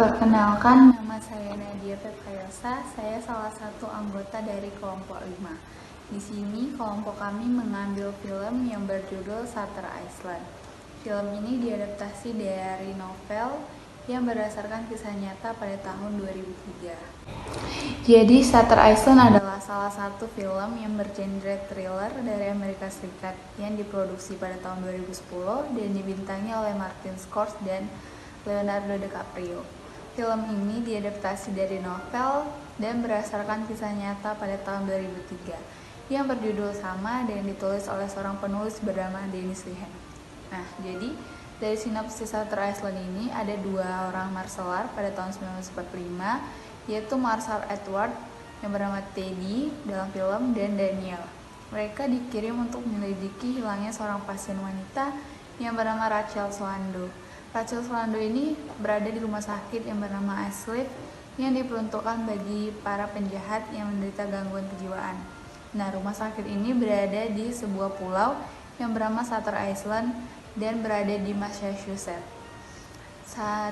Perkenalkan, nama saya Nadia Pepkayosa. Saya salah satu anggota dari kelompok 5. Di sini kelompok kami mengambil film yang berjudul Shutter Island. Film ini diadaptasi dari novel yang berdasarkan kisah nyata pada tahun 2003. Jadi Shutter Island adalah salah satu film yang bergenre thriller dari Amerika Serikat yang diproduksi pada tahun 2010 dan dibintangi oleh Martin Scorsese dan Leonardo DiCaprio. Film ini diadaptasi dari novel dan berdasarkan kisah nyata pada tahun 2003 yang berjudul sama dan ditulis oleh seorang penulis bernama Denis Lehane. Nah, jadi dari sinopsis Shutter Island ini ada dua orang marselar pada tahun 1945, yaitu Marshal Edward yang bernama Teddy dalam film dan Daniel. Mereka dikirim untuk menyelidiki hilangnya seorang pasien wanita yang bernama Rachel Solando. Rachel Solando ini berada di rumah sakit yang bernama Ashliff yang diperuntukkan bagi para penjahat yang menderita gangguan kejiwaan. Nah, rumah sakit ini berada di sebuah pulau yang bernama Shutter Island dan berada di Massachusetts.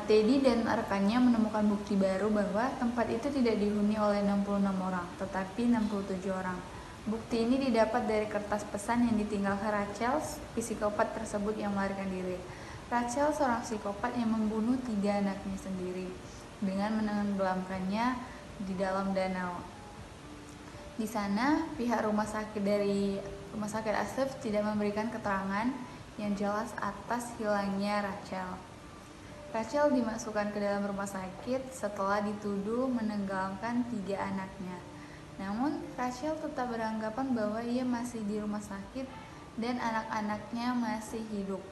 Teddy dan rekannya menemukan bukti baru bahwa tempat itu tidak dihuni oleh 66 orang, tetapi 67 orang. Bukti ini didapat dari kertas pesan yang ditinggalkan Rachel, psikopat tersebut yang melarikan diri. Rachel seorang psikopat yang membunuh 3 anaknya sendiri dengan menenggelamkannya di dalam danau. Di sana, pihak rumah sakit Ashliff tidak memberikan keterangan yang jelas atas hilangnya Rachel. Rachel dimasukkan ke dalam rumah sakit setelah dituduh menenggelamkan 3 anaknya. Namun, Rachel tetap beranggapan bahwa ia masih di rumah sakit dan anak-anaknya masih hidup.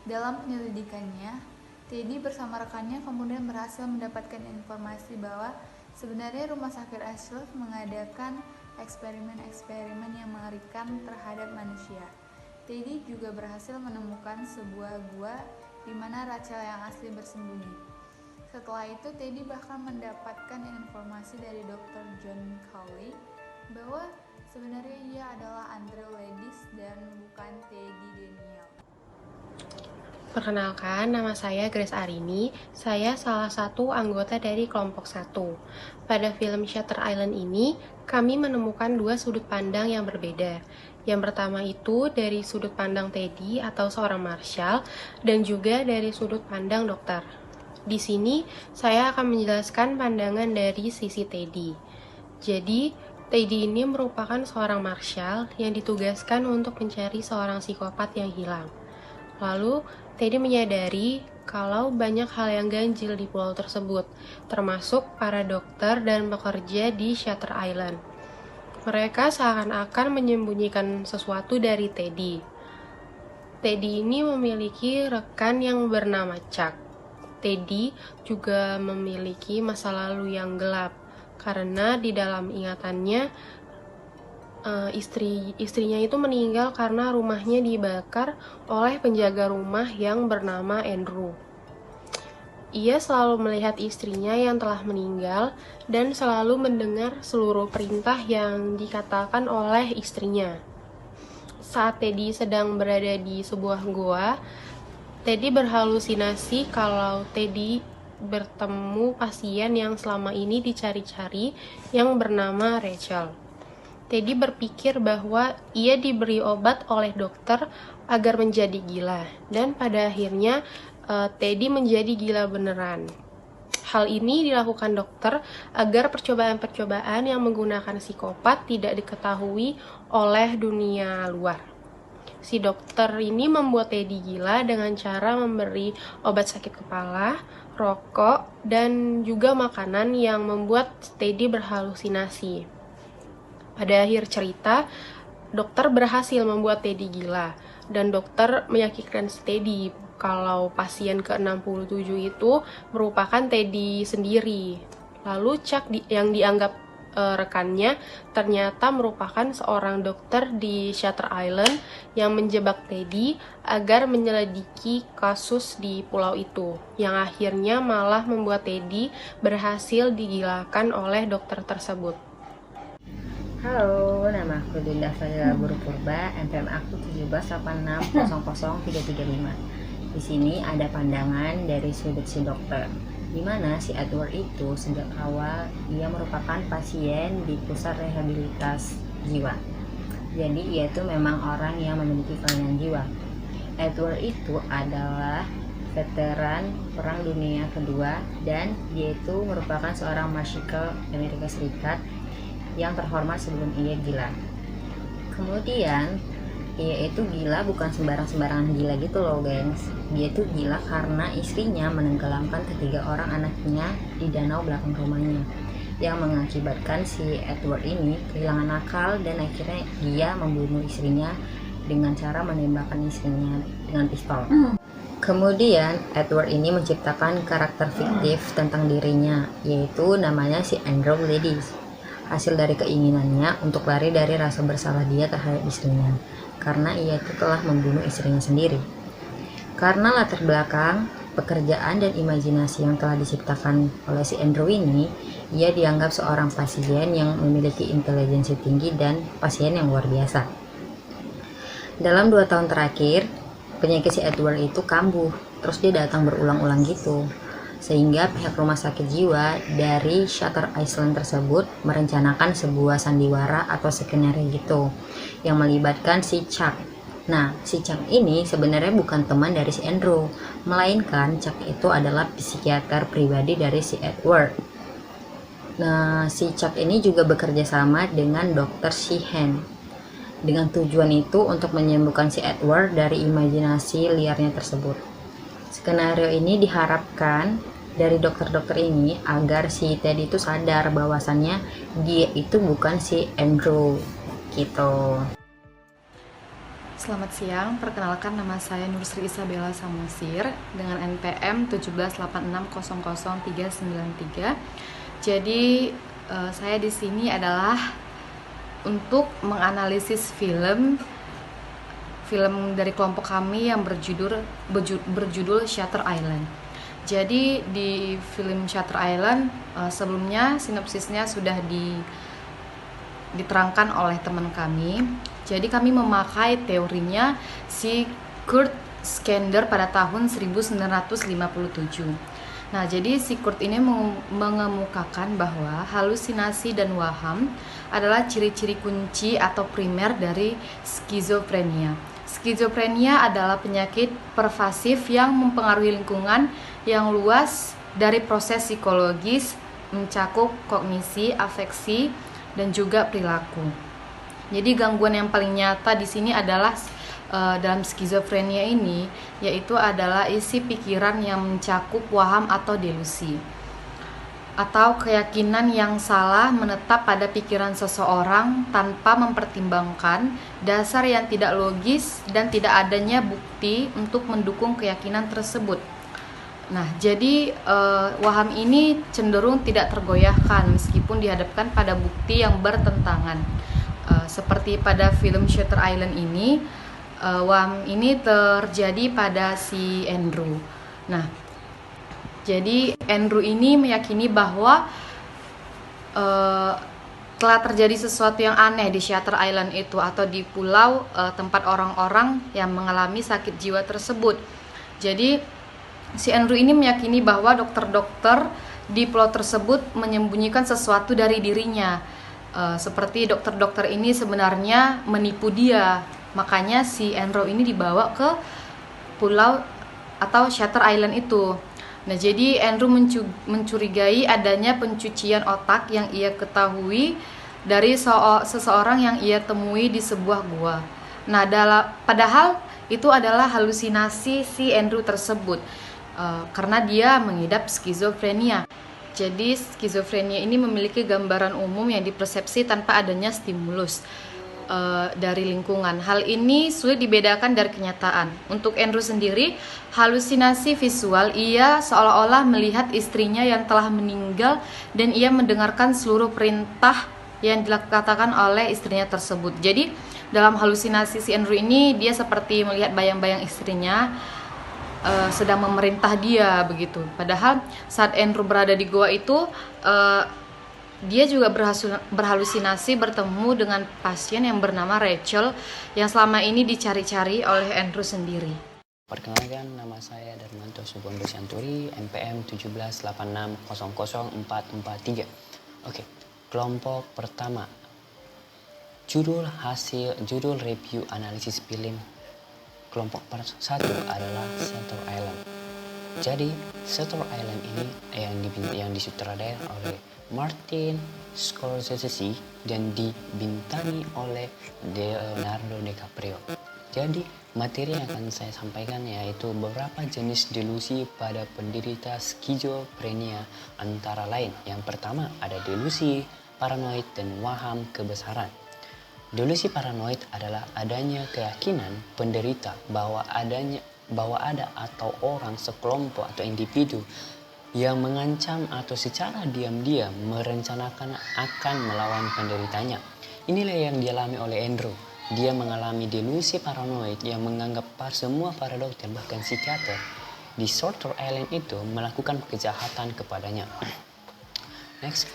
Dalam penyelidikannya, Teddy bersama rekannya kemudian berhasil mendapatkan informasi bahwa sebenarnya rumah sakit Ashliff mengadakan eksperimen-eksperimen yang mengerikan terhadap manusia. Teddy juga berhasil menemukan sebuah gua di mana Rachel yang asli bersembunyi. Setelah itu, Teddy bahkan mendapatkan informasi dari Dr. John Cawley bahwa sebenarnya ia adalah Andrew Ladis dan bukan Teddy Daniel. Perkenalkan, nama saya Grace Arini. Saya salah satu anggota dari kelompok 1. Pada film Shutter Island ini, kami menemukan 2 sudut pandang yang berbeda. Yang pertama itu dari sudut pandang Teddy atau seorang marshal, dan juga dari sudut pandang dokter. Di sini, saya akan menjelaskan pandangan dari sisi Teddy. Jadi, Teddy ini merupakan seorang marshal yang ditugaskan untuk mencari seorang psikopat yang hilang. Lalu, Teddy menyadari kalau banyak hal yang ganjil di pulau tersebut, termasuk para dokter dan pekerja di Shutter Island. Mereka seakan-akan menyembunyikan sesuatu dari Teddy. Teddy ini memiliki rekan yang bernama Chuck. Teddy juga memiliki masa lalu yang gelap, karena di dalam ingatannya istrinya itu meninggal karena rumahnya dibakar oleh penjaga rumah yang bernama Andrew. Ia selalu melihat istrinya yang telah meninggal dan selalu mendengar seluruh perintah yang dikatakan oleh istrinya. Saat Teddy sedang berada di sebuah goa, Teddy berhalusinasi kalau Teddy bertemu pasien yang selama ini dicari-cari yang bernama Rachel. Teddy berpikir bahwa ia diberi obat oleh dokter agar menjadi gila, dan pada akhirnya Teddy menjadi gila beneran. Hal ini dilakukan dokter agar percobaan-percobaan yang menggunakan psikopat tidak diketahui oleh dunia luar. Si dokter ini membuat Teddy gila dengan cara memberi obat sakit kepala, rokok, dan juga makanan yang membuat Teddy berhalusinasi. Pada akhir cerita, dokter berhasil membuat Teddy gila, dan dokter meyakinkan Teddy kalau pasien ke-67 itu merupakan Teddy sendiri. Lalu Chuck yang dianggap rekannya ternyata merupakan seorang dokter di Shutter Island yang menjebak Teddy agar menyelidiki kasus di pulau itu, yang akhirnya malah membuat Teddy berhasil digilakan oleh dokter tersebut. Halo, nama aku Dinda Fadila Guru Purba, NPM aku 1786000335. Di sini ada pandangan dari sudut si dokter. di mana si Edward itu sejak awal ia merupakan pasien di pusat rehabilitas jiwa. Jadi ia itu memang orang yang memiliki kelainan jiwa. Edward itu adalah veteran Perang Dunia Kedua dan dia itu merupakan seorang marshal Amerika Serikat yang terhormat sebelum ia gila. Kemudian ia itu gila bukan sembarangan gila gitu loh gengs. Dia itu gila karena istrinya menenggelamkan ketiga orang anaknya di danau belakang rumahnya, yang mengakibatkan si Edward ini kehilangan akal dan akhirnya dia membunuh istrinya dengan cara menembakkan istrinya dengan pistol. Kemudian Edward ini menciptakan karakter fiktif tentang dirinya, yaitu namanya si Andrew Ladies, hasil dari keinginannya untuk lari dari rasa bersalah dia terhadap istrinya karena ia itu telah membunuh istrinya sendiri. Karena latar belakang, pekerjaan dan imajinasi yang telah diciptakan oleh si Andrew ini, ia dianggap seorang pasien yang memiliki intelijensi tinggi dan pasien yang luar biasa. Dalam 2 tahun terakhir, penyakit si Edward itu kambuh, terus dia datang berulang-ulang gitu. Sehingga pihak rumah sakit jiwa dari Shutter Island tersebut merencanakan sebuah sandiwara atau skenario gitu yang melibatkan si Chuck. Nah, si Chuck ini sebenarnya bukan teman dari si Andrew, melainkan Chuck itu adalah psikiater pribadi dari si Edward. Nah, si Chuck ini juga bekerja sama dengan Dr. Sheehan dengan tujuan itu untuk menyembuhkan si Edward dari imajinasi liarnya tersebut. Skenario ini diharapkan dari dokter-dokter ini agar si Ted itu sadar bahwasannya dia itu bukan si Andrew gitu. Selamat siang, perkenalkan nama saya Nursri Isabella Samusir dengan NPM 178600393. Jadi saya di sini adalah untuk menganalisis film dari kelompok kami yang berjudul Shutter Island. Jadi di film Shutter Island sebelumnya sinopsisnya sudah diterangkan oleh teman kami. Jadi kami memakai teorinya si Kurt Skander pada tahun 1957. Nah, jadi si Kurt ini mengemukakan bahwa halusinasi dan waham adalah ciri-ciri kunci atau primer dari skizofrenia. Skizofrenia adalah penyakit pervasif yang mempengaruhi lingkungan yang luas dari proses psikologis, mencakup kognisi, afeksi, dan juga perilaku. Jadi gangguan yang paling nyata di sini adalah dalam skizofrenia ini, yaitu adalah isi pikiran yang mencakup waham atau delusi, atau keyakinan yang salah menetap pada pikiran seseorang tanpa mempertimbangkan dasar yang tidak logis dan tidak adanya bukti untuk mendukung keyakinan tersebut. Nah, jadi waham ini cenderung tidak tergoyahkan meskipun dihadapkan pada bukti yang bertentangan. Seperti pada film Shutter Island ini, waham ini terjadi pada si Andrew. Nah, jadi Andrew ini meyakini bahwa telah terjadi sesuatu yang aneh di Shutter Island itu atau di pulau tempat orang-orang yang mengalami sakit jiwa tersebut. Jadi si Andrew ini meyakini bahwa dokter-dokter di pulau tersebut menyembunyikan sesuatu dari dirinya. Seperti dokter-dokter ini sebenarnya menipu dia. Makanya si Andrew ini dibawa ke pulau atau Shutter Island itu. Nah, jadi Andrew mencurigai adanya pencucian otak yang ia ketahui dari seseorang yang ia temui di sebuah gua. Nah, padahal itu adalah halusinasi si Andrew tersebut karena dia mengidap skizofrenia. Jadi skizofrenia ini memiliki gambaran umum yang dipersepsi tanpa adanya stimulus dari lingkungan. Hal ini sulit dibedakan dari kenyataan. Untuk Andrew sendiri, halusinasi visual, ia seolah-olah melihat istrinya yang telah meninggal dan ia mendengarkan seluruh perintah yang dikatakan oleh istrinya tersebut. Jadi dalam halusinasi si Andrew ini, dia seperti melihat bayang-bayang istrinya sedang memerintah dia begitu. Padahal saat Andrew berada di goa itu, dia juga berhalusinasi bertemu dengan pasien yang bernama Rachel yang selama ini dicari-cari oleh Andrew sendiri. Perkenalkan, nama saya Darmanto Subondo Syanturi, NPM 178600443. Oke, kelompok pertama. Judul review analisis film kelompok satu adalah Shutter Island. Jadi, Shutter Island ini yang disutradai oleh Martin Scorsese dan dibintangi oleh Leonardo DiCaprio. Jadi, materi yang akan saya sampaikan yaitu beberapa jenis delusi pada penderita skizofrenia, antara lain. Yang pertama ada delusi paranoid dan waham kebesaran. Delusi paranoid adalah adanya keyakinan penderita bahwa ada atau orang, sekelompok atau individu yang mengancam atau secara diam-diam merencanakan akan melawan penderitanya. Inilah yang dialami oleh Andrew. Dia mengalami delusi paranoid yang menganggap semua para dokter, bahkan psikiater di Shutter Island itu melakukan kejahatan kepadanya. Next,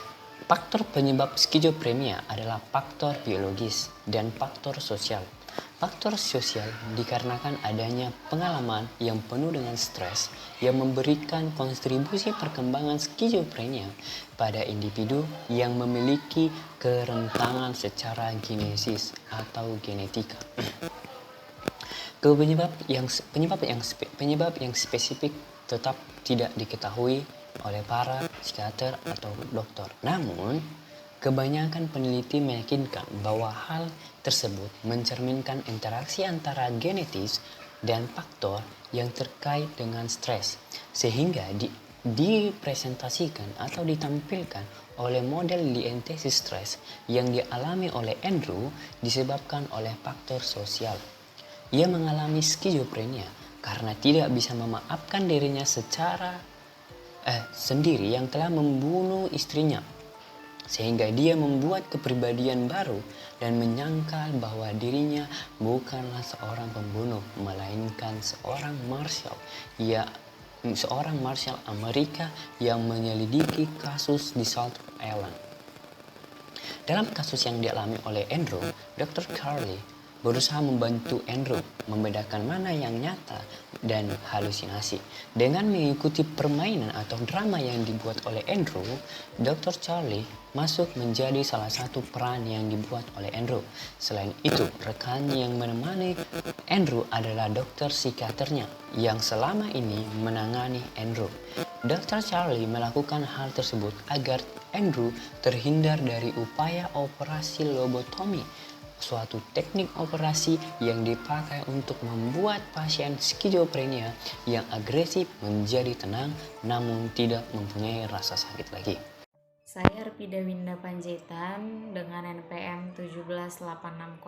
faktor penyebab skizofrenia adalah faktor biologis dan faktor sosial. Faktor sosial dikarenakan adanya pengalaman yang penuh dengan stres yang memberikan kontribusi perkembangan skizofrenia pada individu yang memiliki kerentanan secara genesis atau genetika. Penyebab yang spesifik tetap tidak diketahui oleh para psikiater atau dokter. Namun, kebanyakan peneliti meyakinkan bahwa hal tersebut mencerminkan interaksi antara genetis dan faktor yang terkait dengan stres, sehingga dipresentasikan atau ditampilkan oleh model dientesis stres yang dialami oleh Andrew disebabkan oleh faktor sosial. Ia mengalami skizofrenia karena tidak bisa memaafkan dirinya sendiri yang telah membunuh istrinya, sehingga dia membuat kepribadian baru dan menyangka bahwa dirinya bukanlah seorang pembunuh, melainkan seorang marshal Amerika yang menyelidiki kasus di Shutter Island. Dalam kasus yang dialami oleh Andrew, Dr. Carly berusaha membantu Andrew membedakan mana yang nyata dan halusinasi. Dengan mengikuti permainan atau drama yang dibuat oleh Andrew, Dr. Charlie masuk menjadi salah satu peran yang dibuat oleh Andrew. Selain itu, rekannya yang menemani Andrew adalah dokter psikiaternya yang selama ini menangani Andrew. Dr. Charlie melakukan hal tersebut agar Andrew terhindar dari upaya operasi lobotomi, suatu teknik operasi yang dipakai untuk membuat pasien skizofrenia yang agresif menjadi tenang namun tidak mempunyai rasa sakit lagi. Saya Arpida Winda Panjaitan dengan NPM 176600365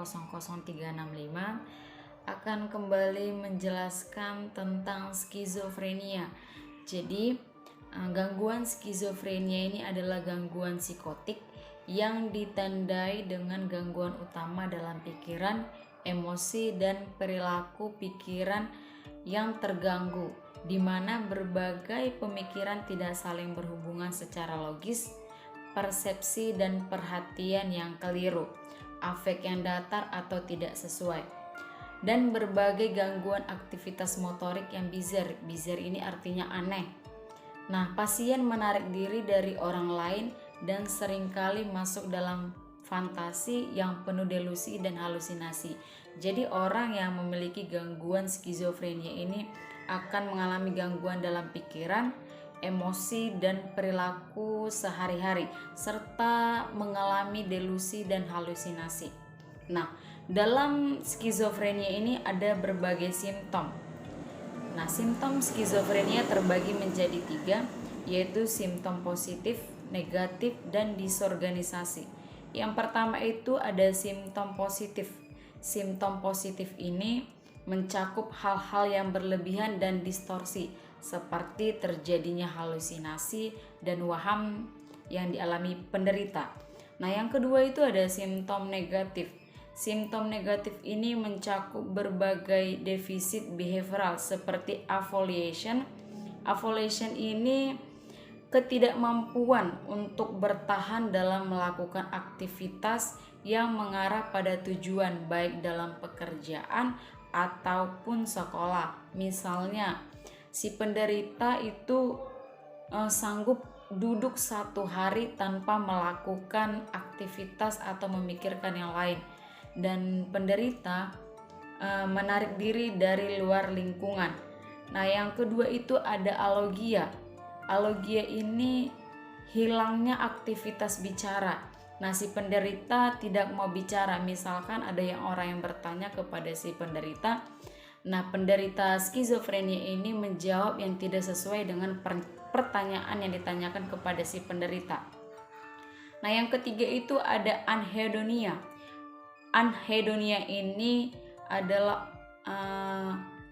akan kembali menjelaskan tentang skizofrenia. Jadi, gangguan skizofrenia ini adalah gangguan psikotik yang ditandai dengan gangguan utama dalam pikiran, emosi, dan perilaku pikiran yang terganggu, di mana berbagai pemikiran tidak saling berhubungan secara logis, persepsi dan perhatian yang keliru, afek yang datar atau tidak sesuai, dan berbagai gangguan aktivitas motorik yang bizar. Bizar ini artinya aneh. Nah, pasien menarik diri dari orang lain dan seringkali masuk dalam fantasi yang penuh delusi dan halusinasi. Jadi orang yang memiliki gangguan skizofrenia ini akan mengalami gangguan dalam pikiran, emosi, dan perilaku sehari-hari, serta mengalami delusi dan halusinasi. Nah, dalam skizofrenia ini ada berbagai simptom. Nah, simptom skizofrenia terbagi menjadi 3, yaitu simptom positif, negatif, dan disorganisasi. Yang pertama itu ada simptom positif. Simptom positif ini mencakup hal-hal yang berlebihan dan distorsi, seperti terjadinya halusinasi dan waham yang dialami penderita. Nah, yang kedua itu ada simptom negatif. Simptom negatif ini mencakup berbagai defisit behavioral seperti avolition. Avolition ini ketidakmampuan untuk bertahan dalam melakukan aktivitas yang mengarah pada tujuan, baik dalam pekerjaan, ataupun sekolah. Misalnya, si penderita itu sanggup duduk 1 hari tanpa melakukan aktivitas atau memikirkan yang lain, dan penderita menarik diri dari luar lingkungan. Nah, yang kedua itu ada alogia. Alogia ini hilangnya aktivitas bicara. Nah, si penderita tidak mau bicara. Misalkan ada orang yang bertanya kepada si penderita. Nah, penderita skizofrenia ini menjawab yang tidak sesuai dengan pertanyaan yang ditanyakan kepada si penderita. Nah, yang ketiga itu ada anhedonia. Anhedonia ini adalah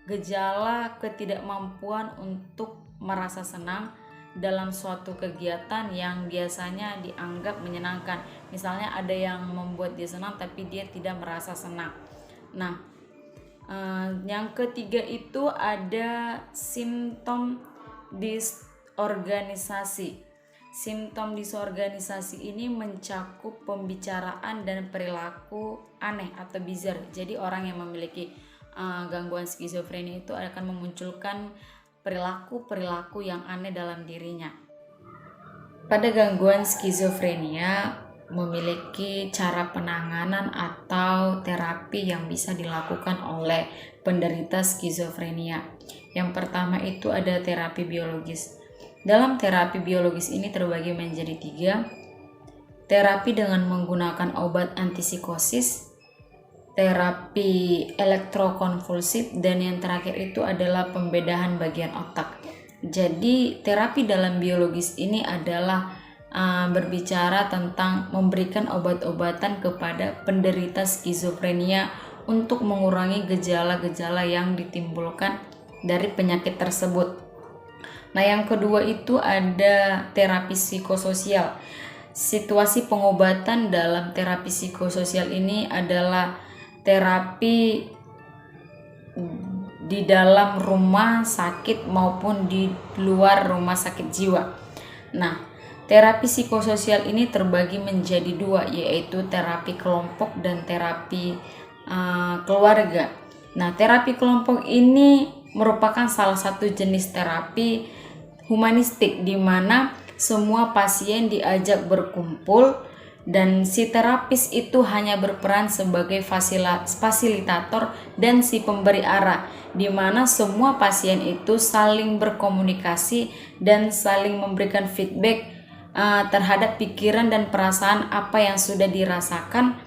gejala ketidakmampuan untuk merasa senang dalam suatu kegiatan yang biasanya dianggap menyenangkan. Misalnya ada yang membuat dia senang tapi dia tidak merasa senang. Nah, yang ketiga itu ada simptom disorganisasi. Simptom disorganisasi ini mencakup pembicaraan dan perilaku aneh atau bizarre. Jadi orang yang memiliki gangguan skizofrenia itu akan memunculkan perilaku-perilaku yang aneh dalam dirinya. Pada gangguan skizofrenia memiliki cara penanganan atau terapi yang bisa dilakukan oleh penderita skizofrenia. Yang pertama itu ada terapi biologis. Dalam terapi biologis ini terbagi menjadi 3. Terapi dengan menggunakan obat antipsikosis, terapi elektrokonvulsif, dan yang terakhir itu adalah pembedahan bagian otak. Jadi terapi dalam biologis ini adalah berbicara tentang memberikan obat-obatan kepada penderita skizofrenia untuk mengurangi gejala-gejala yang ditimbulkan dari penyakit tersebut. Nah, yang kedua itu ada terapi psikososial. Situasi pengobatan dalam terapi psikososial ini adalah terapi di dalam rumah sakit maupun di luar rumah sakit jiwa. Nah, terapi psikososial ini terbagi menjadi 2, yaitu terapi kelompok dan terapi keluarga. Nah, terapi kelompok ini merupakan salah satu jenis terapi humanistik di mana semua pasien diajak berkumpul dan si terapis itu hanya berperan sebagai fasilitator dan si pemberi arah, di mana semua pasien itu saling berkomunikasi dan saling memberikan feedback terhadap pikiran dan perasaan apa yang sudah dirasakan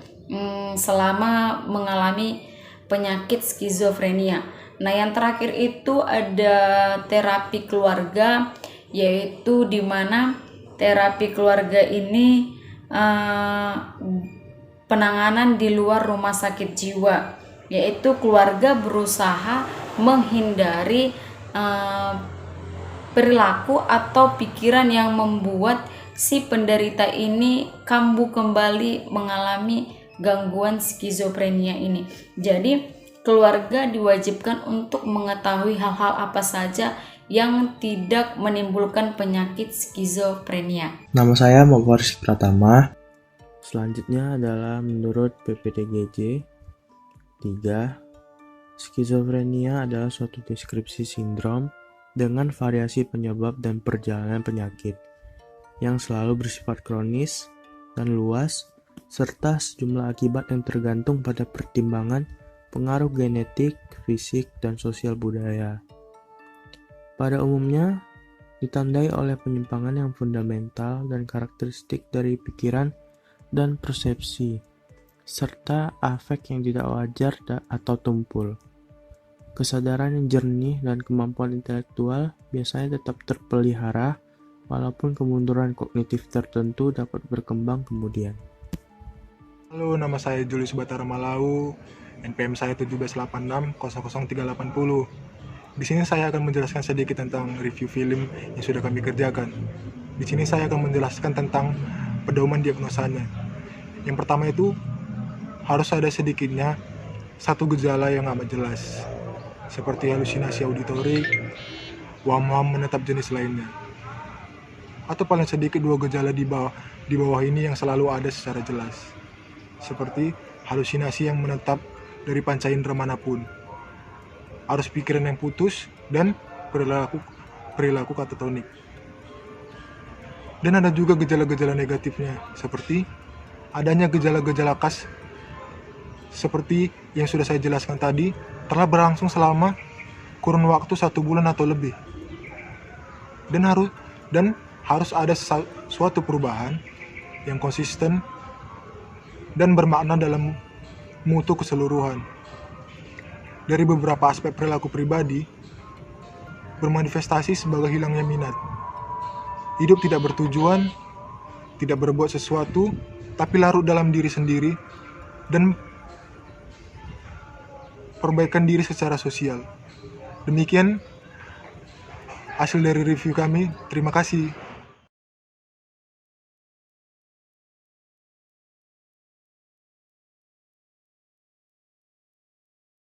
selama mengalami penyakit skizofrenia. Nah, yang terakhir itu ada terapi keluarga, yaitu di mana terapi keluarga ini penanganan di luar rumah sakit jiwa, yaitu keluarga berusaha menghindari perilaku atau pikiran yang membuat si penderita ini kambuh kembali mengalami gangguan skizofrenia ini. Jadi keluarga diwajibkan untuk mengetahui hal-hal apa saja yang tidak menimbulkan penyakit skizofrenia. Nama saya Mogoris Pratama. Selanjutnya adalah menurut PPDGJ 3, skizofrenia adalah suatu deskripsi sindrom dengan variasi penyebab dan perjalanan penyakit yang selalu bersifat kronis dan luas, serta sejumlah akibat yang tergantung pada pertimbangan pengaruh genetik, fisik, dan sosial budaya. Pada umumnya, ditandai oleh penyimpangan yang fundamental dan karakteristik dari pikiran dan persepsi, serta afek yang tidak wajar atau tumpul. Kesadaran yang jernih dan kemampuan intelektual biasanya tetap terpelihara, walaupun kemunduran kognitif tertentu dapat berkembang kemudian. Halo, nama saya Julius Batara Malau. NPM saya 178600380. Di sini saya akan menjelaskan sedikit tentang review film yang sudah kami kerjakan. Di sini saya akan menjelaskan tentang pedoman diagnosanya. Yang pertama itu harus ada sedikitnya 1 gejala yang amat jelas, seperti halusinasi auditorik, wam-wam menetap jenis lainnya. Atau paling sedikit 2 gejala di bawah ini yang selalu ada secara jelas, seperti halusinasi yang menetap dari panca indera manapun, arus pikiran yang putus, dan perilaku katatonik. Dan ada juga gejala-gejala negatifnya, seperti adanya gejala-gejala khas seperti yang sudah saya jelaskan tadi, telah berlangsung selama kurun waktu 1 bulan atau lebih. Dan harus ada suatu perubahan yang konsisten dan bermakna dalam mutu keseluruhan. Dari beberapa aspek perilaku pribadi, bermanifestasi sebagai hilangnya minat. Hidup tidak bertujuan, tidak berbuat sesuatu, tapi larut dalam diri sendiri, dan perbaikan diri secara sosial. Demikian hasil dari review kami. Terima kasih.